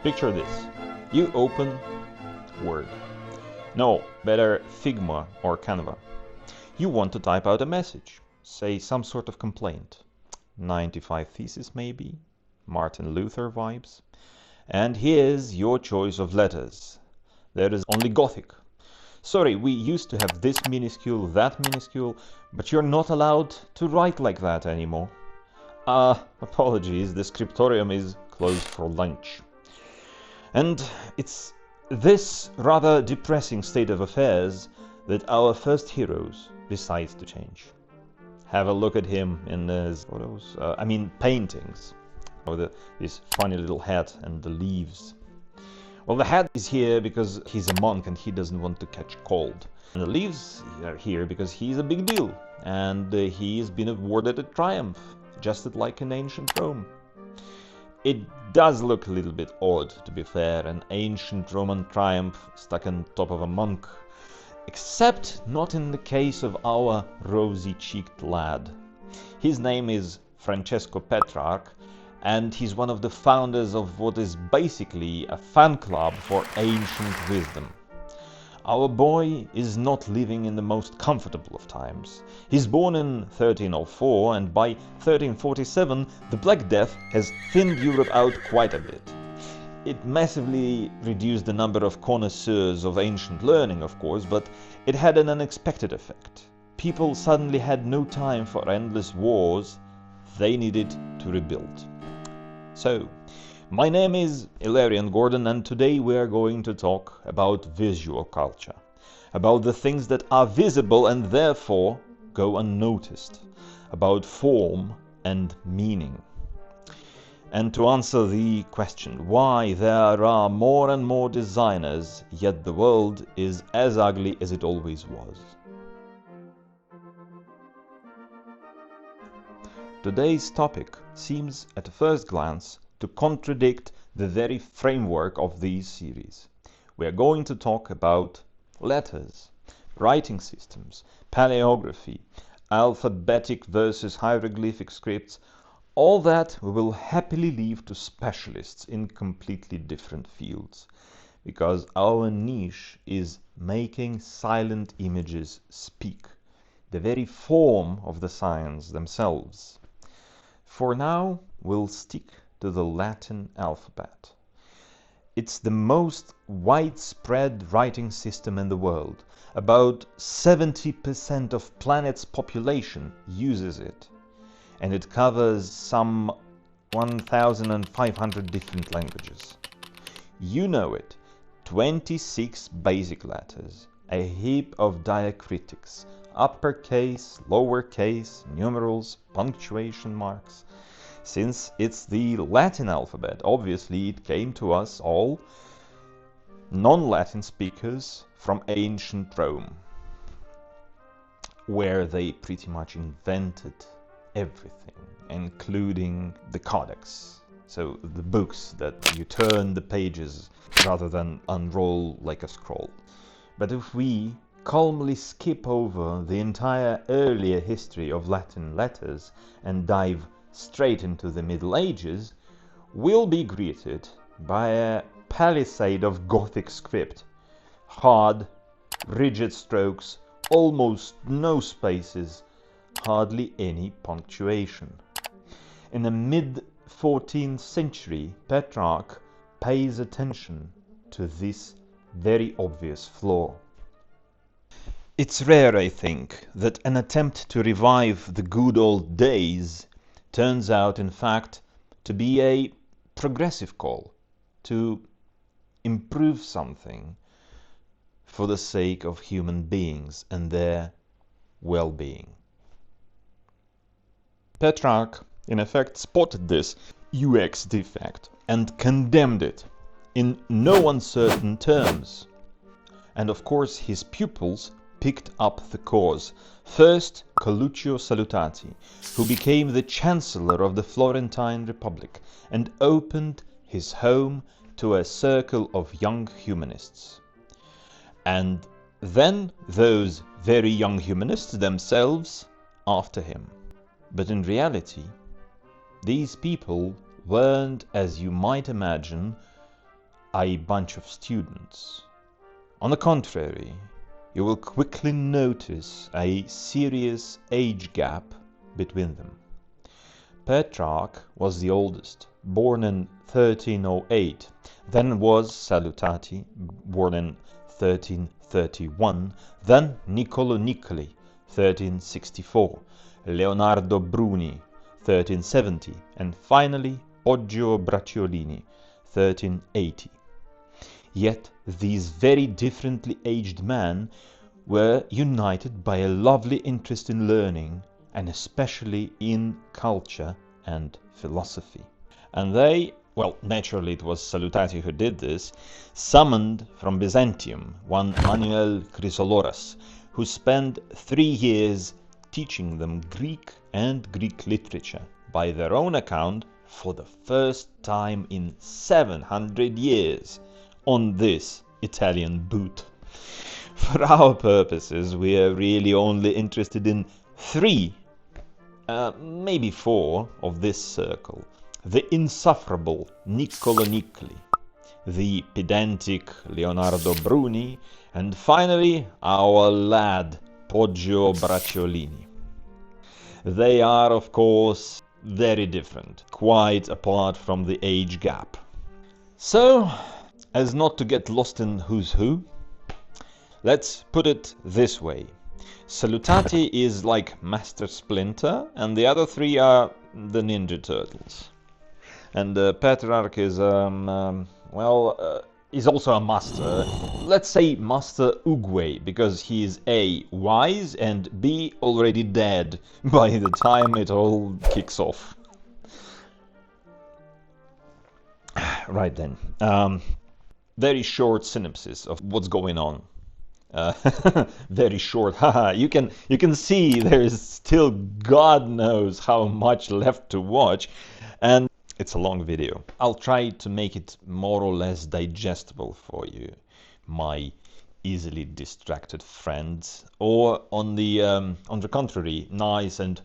Picture this. You open Word. No, better Figma or Canva. You want to type out a message, say some sort of complaint. 95 Thesis maybe, Martin Luther vibes. And here's your choice of letters. There is only Gothic. Sorry, we used to have this minuscule, that minuscule, but you're not allowed to write like that anymore. Apologies, the scriptorium is closed for lunch. And it's this rather depressing state of affairs that our first heroes decides to change. Have a look at him in his photos, paintings. This funny little hat and the leaves. Well, the hat is here because he's a monk and he doesn't want to catch cold. And the leaves are here because he's a big deal and he's been awarded a triumph, just like in ancient Rome. It does look a little bit odd, to be fair, an ancient Roman triumph stuck on top of a monk. Except not in the case of our rosy-cheeked lad. His name is Francesco Petrarch, and he's one of the founders of what is basically a fan club for ancient wisdom. Our boy is not living in the most comfortable of times. He's born in 1304, and by 1347 the Black Death has thinned Europe out quite a bit. It massively reduced the number of connoisseurs of ancient learning, of course, but it had an unexpected effect. People suddenly had no time for endless wars. They needed to rebuild. So, my name is Illarion Gordon, and today we are going to talk about visual culture, about the things that are visible and therefore go unnoticed, about form and meaning. And to answer the question why there are more and more designers, yet the world is as ugly as it always was. Today's topic seems at first glance to contradict the very framework of this series. We are going to talk about letters, writing systems, paleography, alphabetic versus hieroglyphic scripts. All that we will happily leave to specialists in completely different fields, because our niche is making silent images speak, the very form of the signs themselves. For now, we'll stick to the Latin alphabet. It's the most widespread writing system in the world. About 70% of planet's population uses it, and it covers some 1,500 different languages. You know it, 26 basic letters, a heap of diacritics, uppercase, lowercase, numerals, punctuation marks. Since it's the Latin alphabet, obviously it came to us all non-Latin speakers from ancient Rome, where they pretty much invented everything, including the codex, so the books that you turn the pages rather than unroll like a scroll. But if we calmly skip over the entire earlier history of Latin letters and dive straight into the Middle Ages, we'll be greeted by a palisade of Gothic script. Hard, rigid strokes, almost no spaces, hardly any punctuation. In the mid-14th century, Petrarch pays attention to this very obvious flaw. It's rare, I think, that an attempt to revive the good old days turns out, in fact, to be a progressive call to improve something for the sake of human beings and their well-being. Petrarch, in effect, spotted this UX defect and condemned it in no uncertain terms. And of course his pupils picked up the cause. First, Coluccio Salutati, who became the Chancellor of the Florentine Republic and opened his home to a circle of young humanists. And then those very young humanists themselves after him. But in reality, these people weren't, as you might imagine, a bunch of students. On the contrary, you will quickly notice a serious age gap between them. Petrarch was the oldest, born in 1308. Then was Salutati, born in 1331. Then Niccolo Niccoli, 1364. Leonardo Bruni, 1370. And finally Poggio Bracciolini, 1380. Yet these very differently aged men were united by a lovely interest in learning, and especially in culture and philosophy. And they, well, naturally it was Salutati who did this, summoned from Byzantium one Manuel Chrysoloras, who spent 3 years teaching them Greek and Greek literature, by their own account, for the first time in 700 years, on this Italian boot. For our purposes, we are really only interested in 3, maybe 4 of this circle. The insufferable Niccolo Niccoli, the pedantic Leonardo Bruni, and finally our lad Poggio Bracciolini. They are, of course, very different, quite apart from the age gap. So, as not to get lost in who's who, let's put it this way. Salutati is like Master Splinter, and the other 3 are the Ninja Turtles. And Petrarch is, he's also a master. Let's say Master Uguay, because he is A, wise, and B, already dead by the time it all kicks off. Right then. Very short synopsis of what's going on. Very short. Haha. You can see there is still God knows how much left to watch, and it's a long video. I'll try to make it more or less digestible for you, my easily distracted friends, or on the contrary, nice and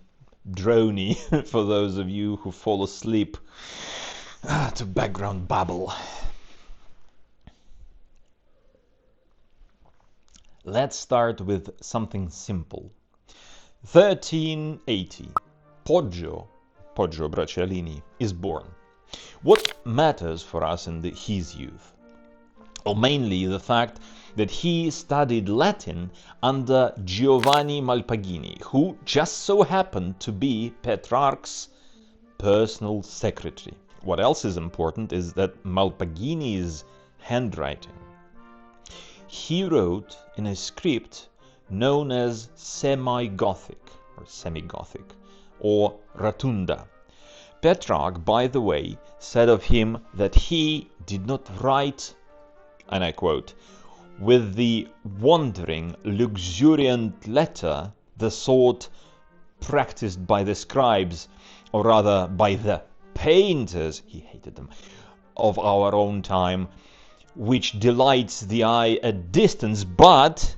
drony for those of you who fall asleep to background babble. Let's start with something simple. 1380. Poggio Bracciolini is born. What matters for us in his youth? Well, mainly the fact that he studied Latin under Giovanni Malpagini, who just so happened to be Petrarch's personal secretary. What else is important is that Malpagini's handwriting. He wrote in a script known as semi-Gothic or Rotunda. Petrarch, by the way, said of him that he did not write, and I quote, with the wandering, luxuriant letter, the sort practiced by the scribes, or rather by the painters, he hated them, of our own time, which delights the eye at distance, but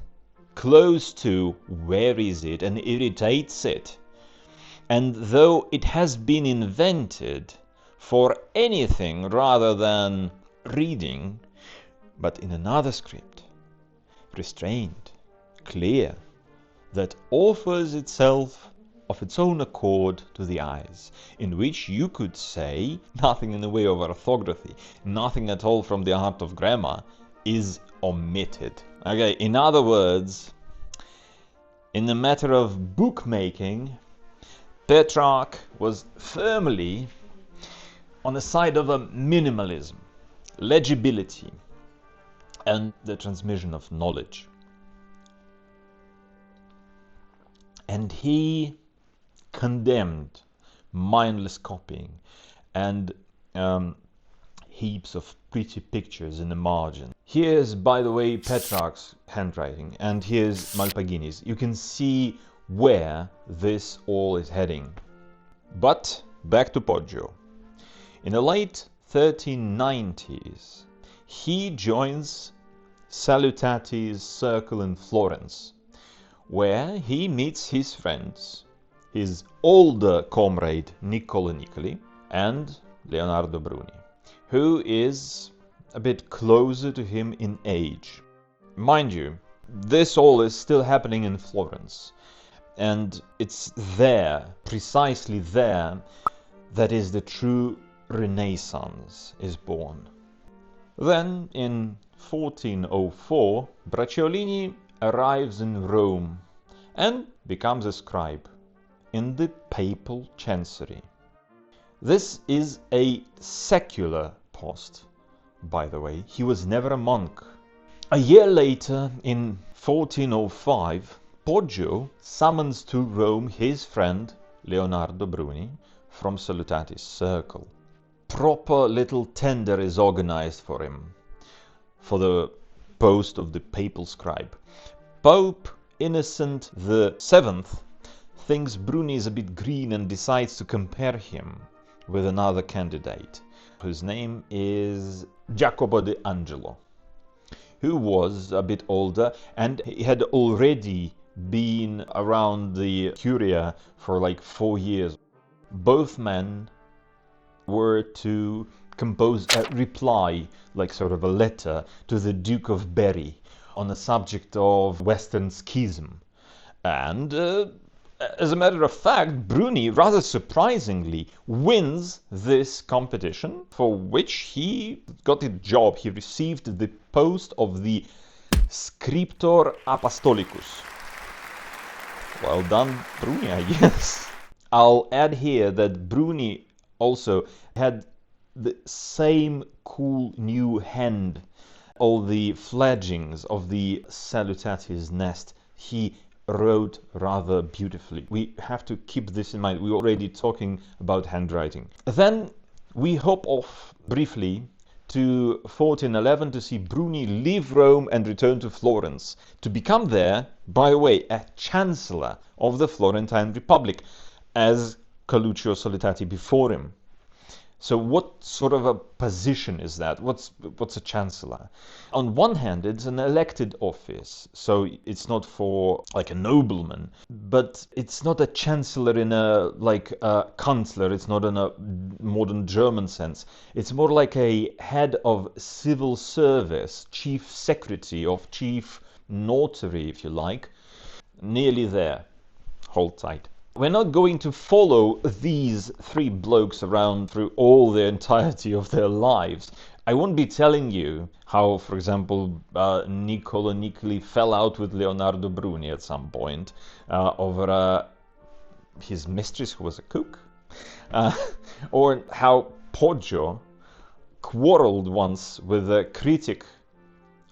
close to wearies it and irritates it. And though it has been invented for anything rather than reading, but in another script, restrained, clear, that offers itself of its own accord to the eyes, in which you could say nothing in the way of orthography, nothing at all from the art of grammar, is omitted. Okay, in other words, in the matter of bookmaking, Petrarch was firmly on the side of a minimalism, legibility, and the transmission of knowledge. And he condemned mindless copying and heaps of pretty pictures in the margin. Here's, by the way, Petrarch's handwriting, and here's Malpagini's. You can see where this all is heading. But back to Poggio. In the late 1390s, he joins Salutati's circle in Florence, where he meets his friends, his older comrade Niccolo Niccoli and Leonardo Bruni, who is a bit closer to him in age. Mind you, this all is still happening in Florence, and it's there, precisely there, that is the true Renaissance is born. Then, in 1404, Bracciolini arrives in Rome and becomes a scribe in the papal chancery. This is a secular post, by the way. He was never a monk. A year later, in 1405, Poggio summons to Rome his friend Leonardo Bruni from Salutati's circle. Proper little tender is organized for him, for the post of the papal scribe. Pope Innocent VII thinks Bruni is a bit green and decides to compare him with another candidate, whose name is Jacopo de Angelo, who was a bit older and he had already been around the Curia for like 4 years. Both men were to compose a reply, like sort of a letter, to the Duke of Berry on the subject of Western schism. And as a matter of fact, Bruni, rather surprisingly, wins this competition, for which he got a job. He received the post of the Scriptor Apostolicus. Well done, Bruni, I guess. I'll add here that Bruni also had the same cool new hand. All the fledglings of the Salutatis nest he wrote rather beautifully. We have to keep this in mind. We're already talking about handwriting. Then we hop off briefly to 1411 to see Bruni leave Rome and return to Florence, to become there, by the way, a chancellor of the Florentine Republic, as Coluccio Salutati before him. So what sort of a position is that? What's a chancellor? On one hand, it's an elected office, so it's not for like a nobleman, but it's not a chancellor in a like a kansler. It's not in a modern German sense. It's more like a head of civil service, chief secretary of chief notary, if you like. Nearly there. Hold tight. We're not going to follow these three blokes around through all the entirety of their lives. I won't be telling you how, for example, Niccolo Nicoli fell out with Leonardo Bruni at some point over his mistress who was a cook, or how Poggio quarreled once with a critic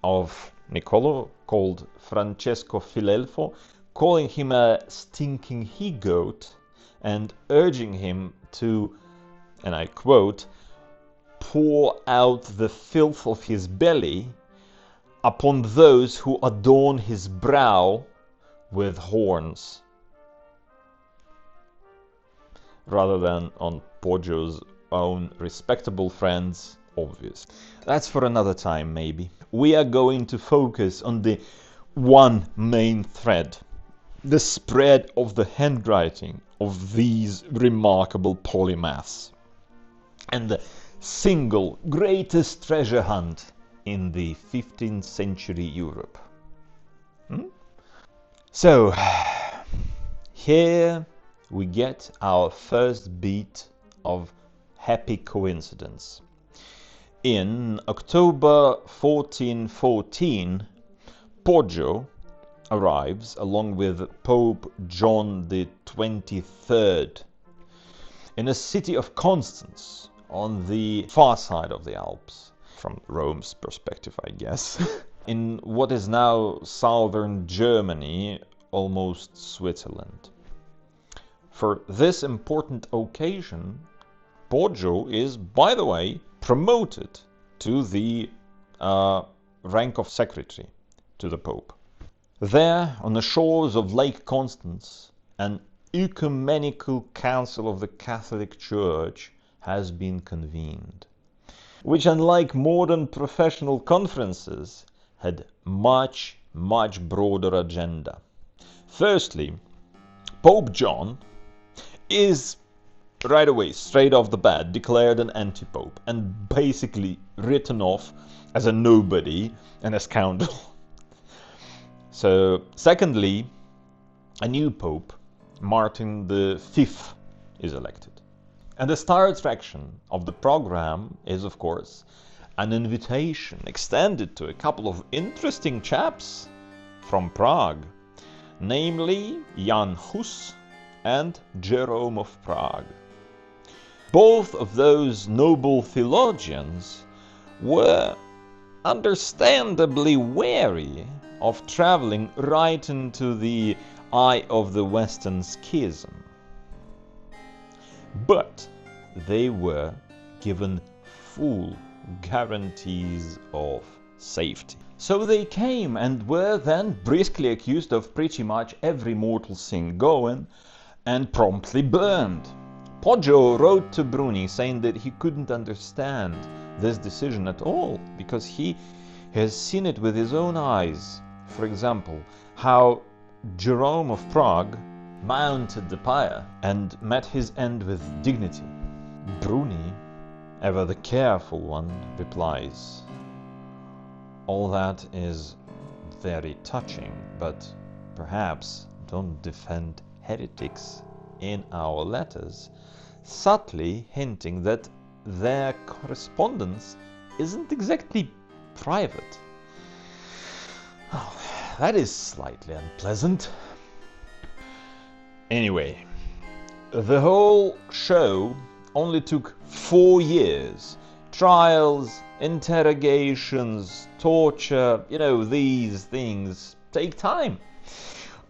of Niccolo called Francesco Filelfo, calling him a stinking he-goat and urging him to, and I quote, pour out the filth of his belly upon those who adorn his brow with horns, rather than on Poggio's own respectable friends, obvious. That's for another time, maybe. We are going to focus on the one main thread, the spread of the handwriting of these remarkable polymaths, and the single greatest treasure hunt in the 15th century Europe. So, here we get our first beat of happy coincidence. In October 1414, Poggio arrives along with Pope John the 23rd in a city of Constance on the far side of the Alps, from Rome's perspective, I guess, in what is now southern Germany, almost Switzerland. For this important occasion, Poggio is, by the way, promoted to the rank of secretary to the Pope. There, on the shores of Lake Constance, an ecumenical council of the Catholic Church has been convened, which, unlike modern professional conferences, had much broader agenda. Firstly, Pope John is right away, straight off the bat, declared an anti-pope and basically written off as a nobody and a scoundrel. So, secondly, a new pope, Martin V, is elected. And the star attraction of the program is, of course, an invitation extended to a couple of interesting chaps from Prague, namely Jan Hus and Jerome of Prague. Both of those noble theologians were understandably wary of traveling right into the eye of the Western Schism. But they were given full guarantees of safety. So they came and were then briskly accused of pretty much every mortal sin going and promptly burned. Poggio wrote to Bruni saying that he couldn't understand this decision at all because he has seen it with his own eyes. For example, how Jerome of Prague mounted the pyre and met his end with dignity. Bruni, ever the careful one, replies, "All that is very touching, but perhaps don't defend heretics in our letters," subtly hinting that their correspondence isn't exactly private. Oh, that is slightly unpleasant. Anyway, the whole show only took 4 years. Trials, interrogations, torture, these things take time.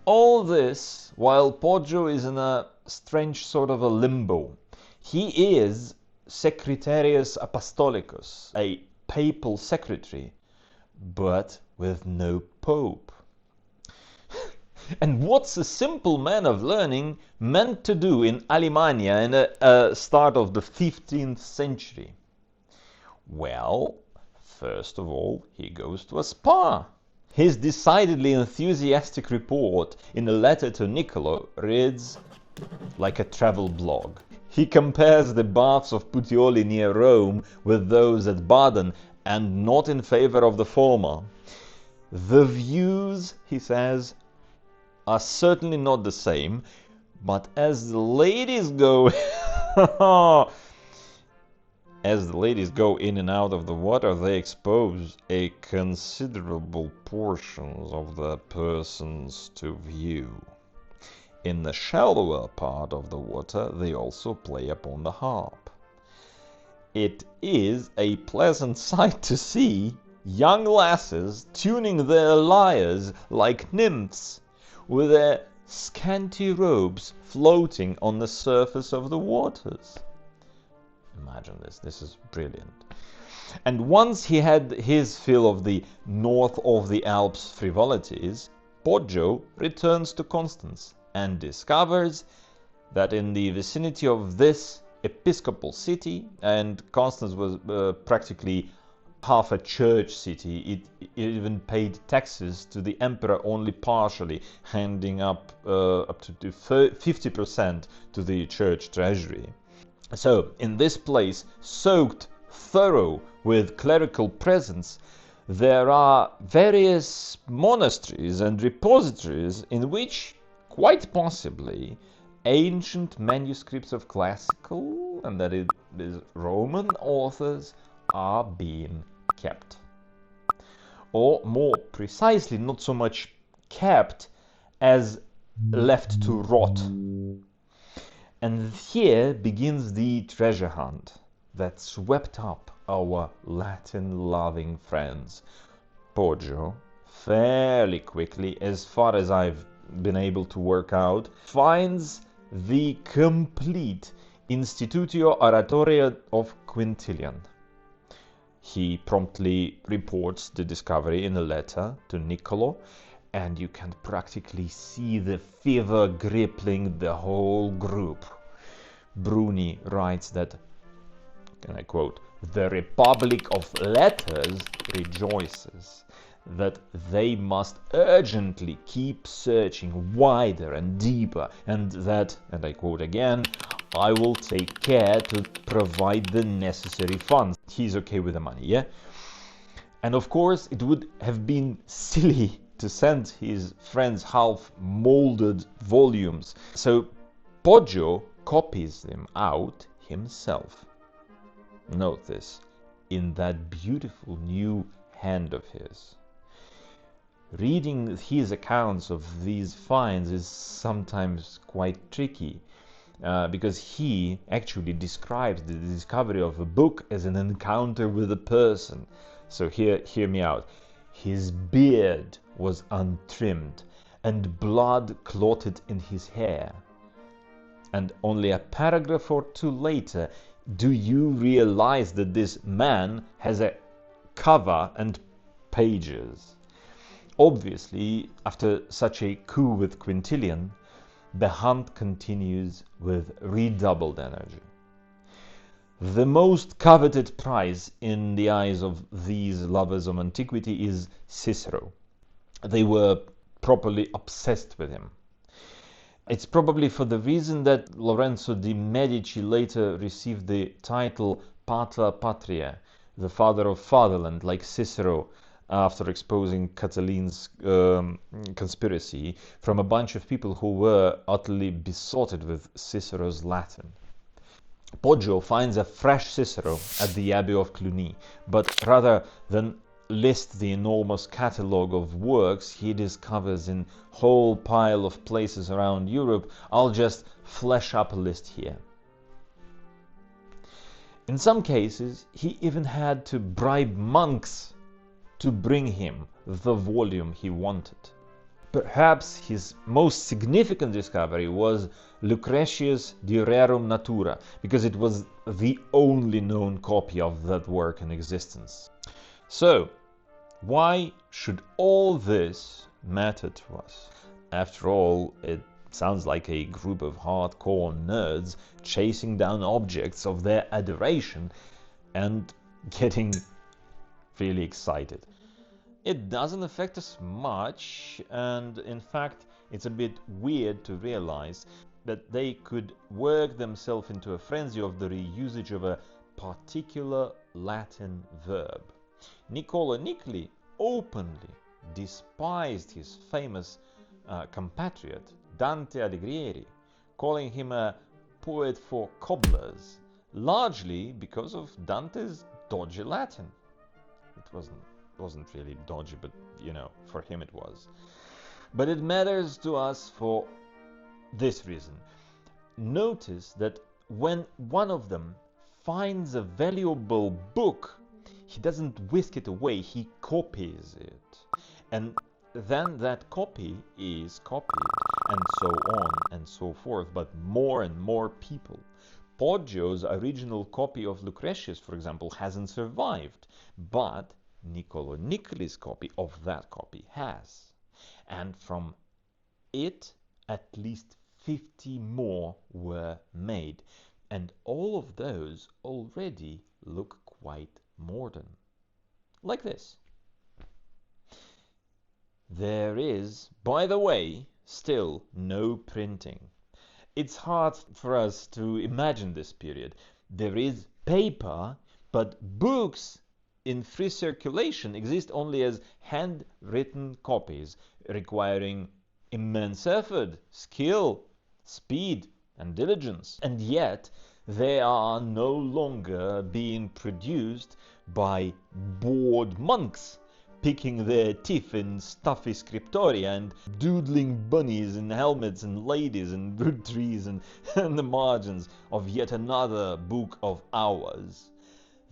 All this while Poggio is in a strange sort of a limbo. He is Secretarius Apostolicus, a papal secretary, but with no pope. And what's a simple man of learning meant to do in Alemannia in the start of the 15th century? Well, first of all, he goes to a spa. His decidedly enthusiastic report in a letter to Niccolo reads like a travel blog. He compares the baths of Puteoli near Rome with those at Baden, and not in favor of the former. The views, he says, are certainly not the same, but as the ladies go in and out of the water, they expose a considerable portions of their persons to view. In the shallower part of the water, they also play upon the harp. It is a pleasant sight to see young lasses tuning their lyres like nymphs, with their scanty robes floating on the surface of the waters. Imagine this is brilliant. And once he had his fill of the north of the Alps frivolities, Poggio returns to Constance and discovers that in the vicinity of this episcopal city, and Constance was practically half a church city, it even paid taxes to the emperor only partially, handing up to 50% to the church treasury. So, in this place, soaked thorough with clerical presence, there are various monasteries and repositories in which, quite possibly, ancient manuscripts of classical, and that is Roman authors, are being kept. Or more precisely, not so much kept as left to rot. And here begins the treasure hunt that swept up our Latin-loving friends. Poggio, fairly quickly, as far as I've been able to work out, finds the complete Institutio Oratoria of Quintilian. He promptly reports the discovery in a letter to Niccolo, and you can practically see the fever gripping the whole group. Bruni writes that, and I quote, "The Republic of Letters rejoices that they must urgently keep searching wider and deeper, and that," and I quote again, I will take care to provide the necessary funds. He's okay with the money, yeah? And of course, it would have been silly to send his friends half-molded volumes. So Poggio copies them out himself. Note this, in that beautiful new hand of his. Reading his accounts of these finds is sometimes quite tricky, because he actually describes the discovery of a book as an encounter with a person. So hear me out. His beard was untrimmed, and blood clotted in his hair. And only a paragraph or two later, do you realize that this man has a cover and pages? Obviously, after such a coup with Quintilian, the hunt continues with redoubled energy. The most coveted prize in the eyes of these lovers of antiquity is Cicero. They were properly obsessed with him. It's probably for the reason that Lorenzo de' Medici later received the title Pater Patriae, the father of fatherland, like Cicero, after exposing Catiline's conspiracy from a bunch of people who were utterly besotted with Cicero's Latin. Poggio finds a fresh Cicero at the Abbey of Cluny, but rather than list the enormous catalogue of works he discovers in whole pile of places around Europe, I'll just flesh up a list here. In some cases, he even had to bribe monks to bring him the volume he wanted. Perhaps his most significant discovery was Lucretius De Rerum Natura, because it was the only known copy of that work in existence. So, why should all this matter to us? After all, it sounds like a group of hardcore nerds chasing down objects of their adoration and getting really excited. It doesn't affect us much, and in fact it's a bit weird to realize that they could work themselves into a frenzy of the reusage of a particular Latin verb. Niccolò Nicoli openly despised his famous compatriot Dante Alighieri, calling him a poet for cobblers, largely because of Dante's dodgy Latin. It wasn't really dodgy, but you know, for him it was. But it matters to us for this reason. Notice that when one of them finds a valuable book, he doesn't whisk it away, he copies it. And then that copy is copied, and so on and so forth, but more and more people. Poggio's original copy of Lucretius, for example, hasn't survived, but Niccolò Nicoli's copy of that copy has. And from it, at least 50 more were made, and all of those already look quite modern. Like this. There is, by the way, still no printing. It's hard for us to imagine this period. There is paper, but books in free circulation exist only as handwritten copies, requiring immense effort, skill, speed, and diligence. And yet, they are no longer being produced by bored monks, picking their teeth in stuffy scriptoria and doodling bunnies and helmets and ladies and root trees and the margins of yet another book of hours.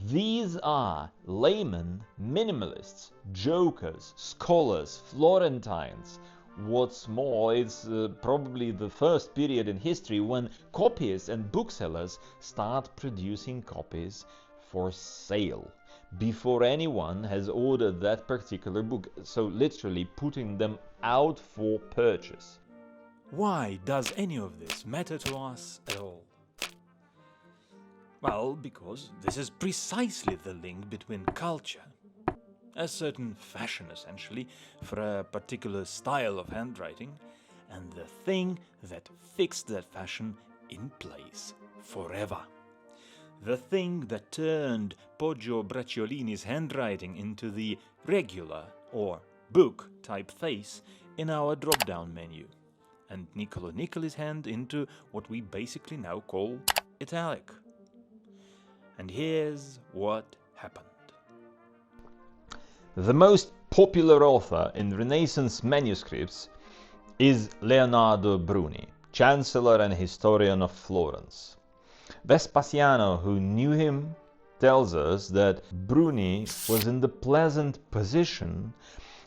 These are laymen, minimalists, jokers, scholars, Florentines. What's more, it's probably the first period in history when copyists and booksellers start producing copies for sale before anyone has ordered that particular book, so literally putting them out for purchase. Why does any of this matter to us at all? Well, because this is precisely the link between culture, a certain fashion essentially for a particular style of handwriting, and the thing that fixed that fashion in place: forever. The thing that turned Poggio Bracciolini's handwriting into the regular or book typeface in our drop-down menu, and Niccolo Nicoli's hand into what we basically now call Italic. And here's what happened. The most popular author in Renaissance manuscripts is Leonardo Bruni, Chancellor and historian of Florence. Vespasiano, who knew him, tells us that Bruni was in the pleasant position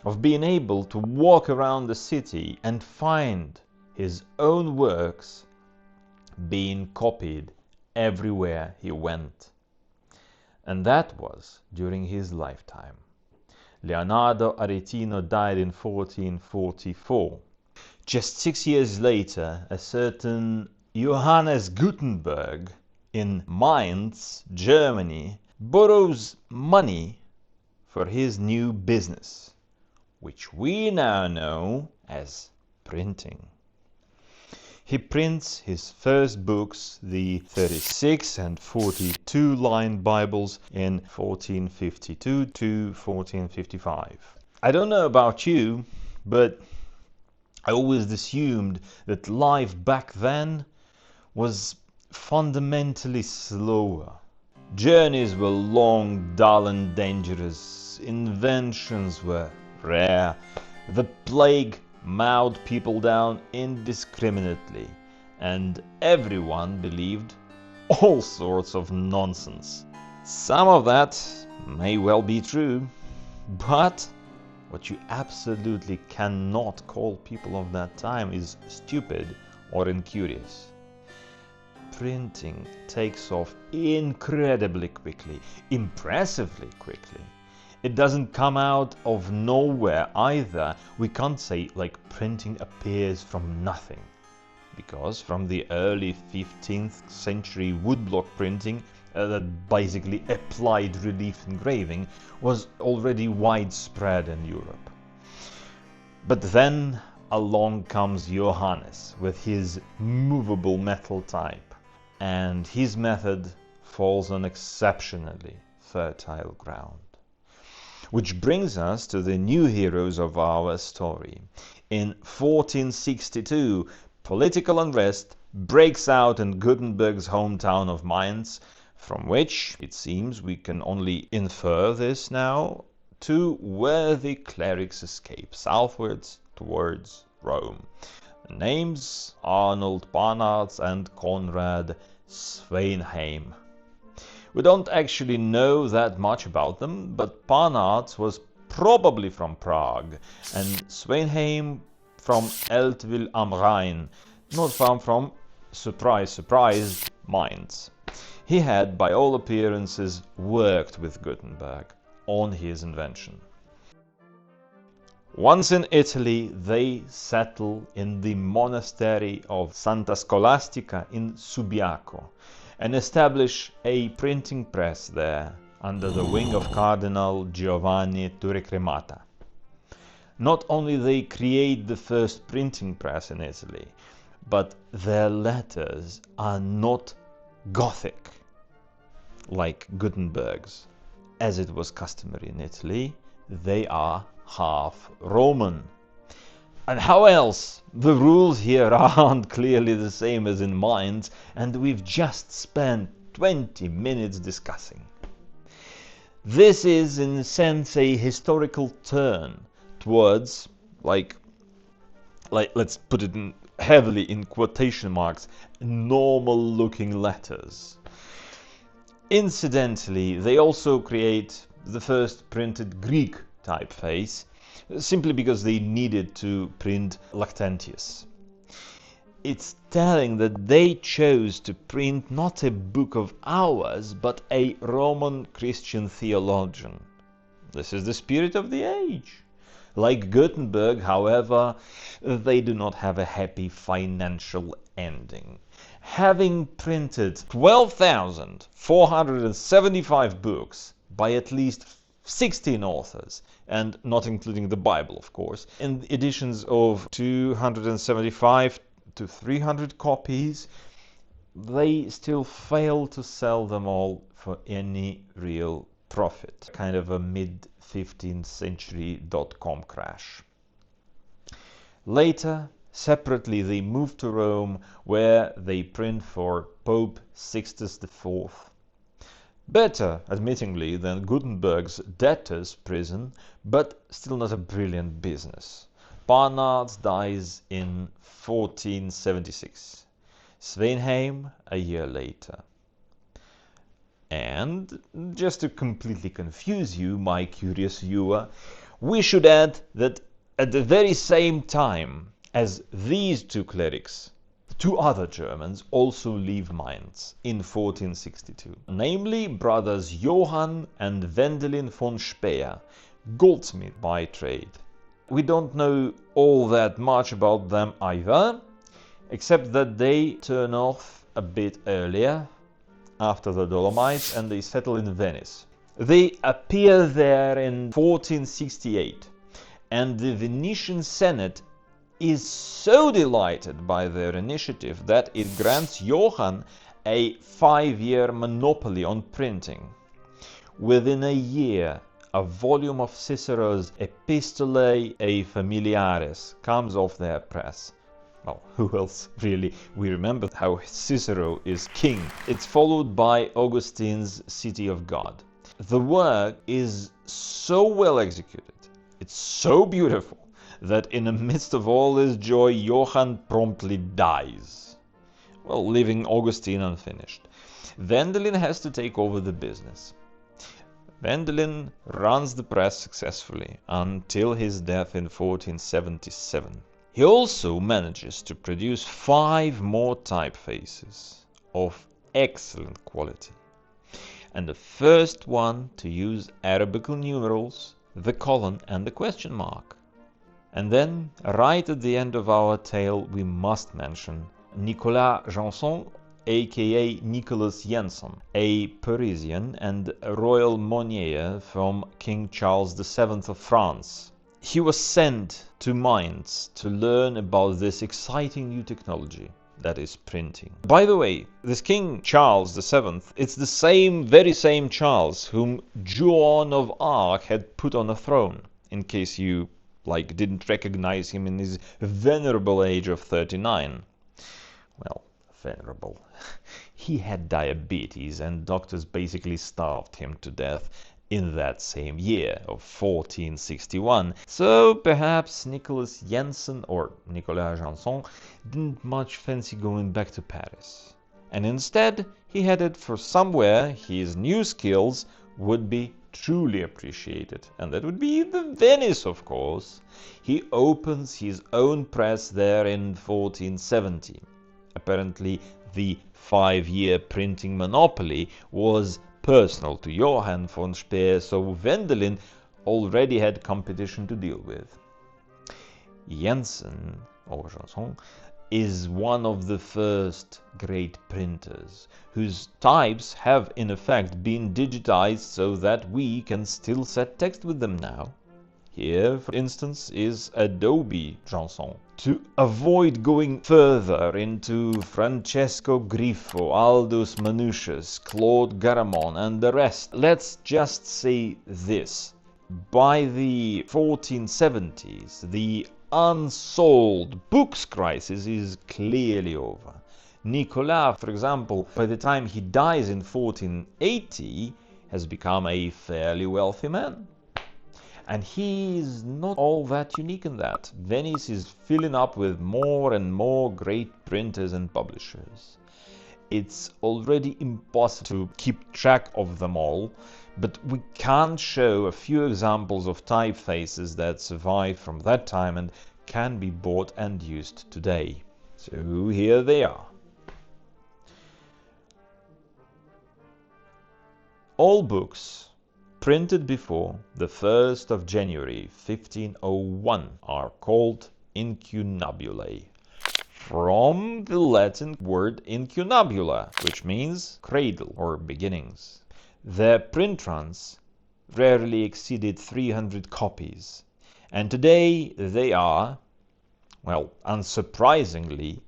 of being able to walk around the city and find his own works being copied everywhere he went. And that was during his lifetime. Leonardo Aretino died in 1444. Just 6 years later, a certain Johannes Gutenberg in Mainz, Germany, borrows money for his new business, which we now know as printing. He prints his first books, the 36 and 42-line Bibles, in 1452 to 1455. I don't know about you, but I always assumed that life back then was fundamentally slower. Journeys were long, dull and dangerous. Inventions were rare. The plague mowed people down indiscriminately, and everyone believed all sorts of nonsense. Some of that may well be true, but what you absolutely cannot call people of that time is stupid or incurious. Printing takes off incredibly quickly, impressively quickly. It doesn't come out of nowhere either. We can't say like printing appears from nothing, because from the early 15th century woodblock printing, that basically applied relief engraving, was already widespread in Europe. But then along comes Johannes with his movable metal type, and his method falls on exceptionally fertile ground. Which brings us to the new heroes of our story. In 1462, political unrest breaks out in Gutenberg's hometown of Mainz, from which, it seems, we can only infer this now, two worthy clerics escape southwards towards Rome. The names Arnold Barnards and Conrad Sweynheim. We don't actually know that much about them, but Barnards was probably from Prague, and Sweynheim from Eltville am Rhein, not far from, surprise, surprise, Mainz. He had, by all appearances, worked with Gutenberg on his invention. Once in Italy, they settle in the monastery of Santa Scholastica in Subiaco, and establish a printing press there under the wing of Cardinal Giovanni Turrecremata. Not only they create the first printing press in Italy, but their letters are not Gothic, like Gutenberg's. As it was customary in Italy, they are half Roman. And how else? The rules here aren't clearly the same as in Mainz, and we've just spent 20 minutes discussing. This is, in a sense, a historical turn towards, like let's put it heavily in quotation marks, normal-looking letters. Incidentally, they also create the first printed Greek typeface, simply because they needed to print Lactantius. It's telling that they chose to print not a book of hours, but a Roman Christian theologian. This is the spirit of the age. Like Gutenberg, however, they do not have a happy financial ending. Having printed 12,475 books by at least 16 authors, and not including the Bible, of course, in editions of 275 to 300 copies, they still fail to sell them all for any real profit. Kind of a mid-15th century dot-com crash. Later, separately, they moved to Rome, where they print for Pope Sixtus IV. Better, admittingly, than Gutenberg's debtor's prison, but still not a brilliant business. Barnard dies in 1476. Svenheim a year later. And, just to completely confuse you, my curious viewer, we should add that at the very same time as these two clerics, two other Germans also leave Mainz in 1462, namely brothers Johann and Wendelin von Speer, goldsmith by trade. We don't know all that much about them either, except that they turn off a bit earlier, after the Dolomites, and they settle in Venice. They appear there in 1468, and the Venetian Senate is so delighted by their initiative that it grants Johann a 5-year monopoly on printing. Within a year, a volume of Cicero's Epistolae et Familiares comes off their press. Well, who else, really? We remember how Cicero is king. It's followed by Augustine's City of God. The work is so well executed, it's so beautiful, that in the midst of all this joy, Johann promptly dies, well, leaving Augustine unfinished. Wendelin has to take over the business. Wendelin runs the press successfully until his death in 1477. He also manages to produce 5 more typefaces of excellent quality, and the first one to use Arabical numerals, the colon and the question mark. And then, right at the end of our tale, we must mention Nicolas Janson, aka Nicolas Jenson, a Parisian and royal monnier from King Charles VII of France. He was sent to Mainz to learn about this exciting new technology, that is printing. By the way, this King Charles VII, it's the very same Charles whom Joan of Arc had put on the throne, in case you didn't recognize him in his venerable age of 39. Well, venerable. He had diabetes, and doctors basically starved him to death in that same year of 1461. So perhaps Nicolas Jenson, or Nicolas Janson, didn't much fancy going back to Paris. And instead, he headed for somewhere his new skills would be truly appreciated, and that would be the Venice, of course. He opens his own press there in 1470. Apparently, the 5-year printing monopoly was personal to Johann von Speer, so Wendelin already had competition to deal with. Jensen, or Janson, is one of the first great printers, whose types have in effect been digitized so that we can still set text with them now. Here, for instance, is Adobe Janson. To avoid going further into Francesco Griffo, Aldus Manutius, Claude Garamond, and the rest, let's just say this. By the 1470s, the unsold books crisis is clearly over. Nicolas, for example, by the time he dies in 1480, has become a fairly wealthy man. And he is not all that unique in that. Venice is filling up with more and more great printers and publishers. It's already impossible to keep track of them all, but we can show a few examples of typefaces that survive from that time and can be bought and used today. So here they are. All books printed before the 1st of January 1501 are called incunabulae, from the Latin word incunabula, which means cradle or beginnings. Their print runs rarely exceeded 300 copies, and today they are, well, unsurprisingly,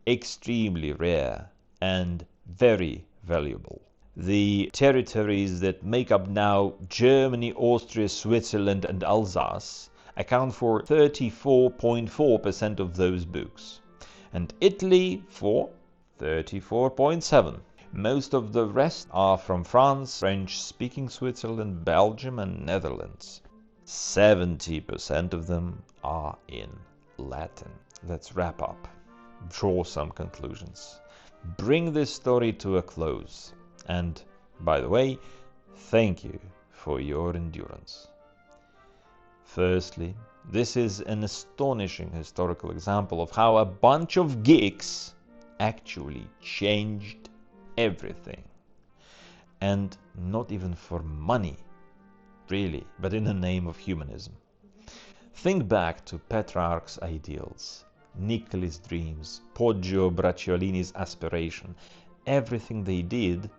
extremely rare. and very valuable. The territories that make up now Germany, Austria, Switzerland and Alsace account for 34.4% of those books, and Italy for 34.7%. Most of the rest are from France, French-speaking Switzerland, Belgium and Netherlands. 70% of them are in Latin. Let's wrap up, draw some conclusions, bring this story to a close. And, by the way, thank you for your endurance. Firstly, this is an astonishing historical example of how a bunch of geeks actually changed everything. And not even for money, really, but in the name of humanism. Think back to Petrarch's ideals, Nicoli's dreams, Poggio Bracciolini's aspiration. Everything they did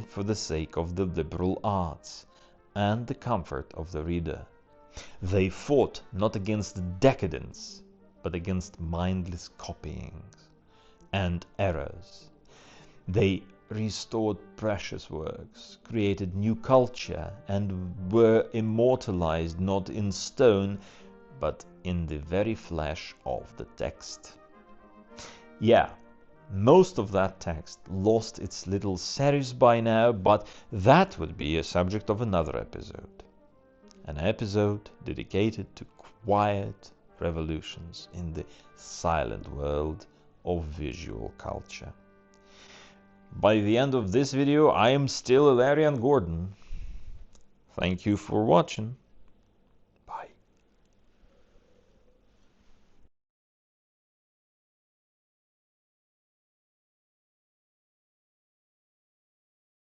for the sake of the liberal arts and the comfort of the reader. They fought not against decadence, but against mindless copying and errors. They restored precious works, created new culture, and were immortalized not in stone, but in the very flesh of the text. Yeah, most of that text lost its little serifs by now, but that would be a subject of another episode. An episode dedicated to quiet revolutions in the silent world of visual culture. By the end of this video, I am still Illarion Gordon. Thank you for watching.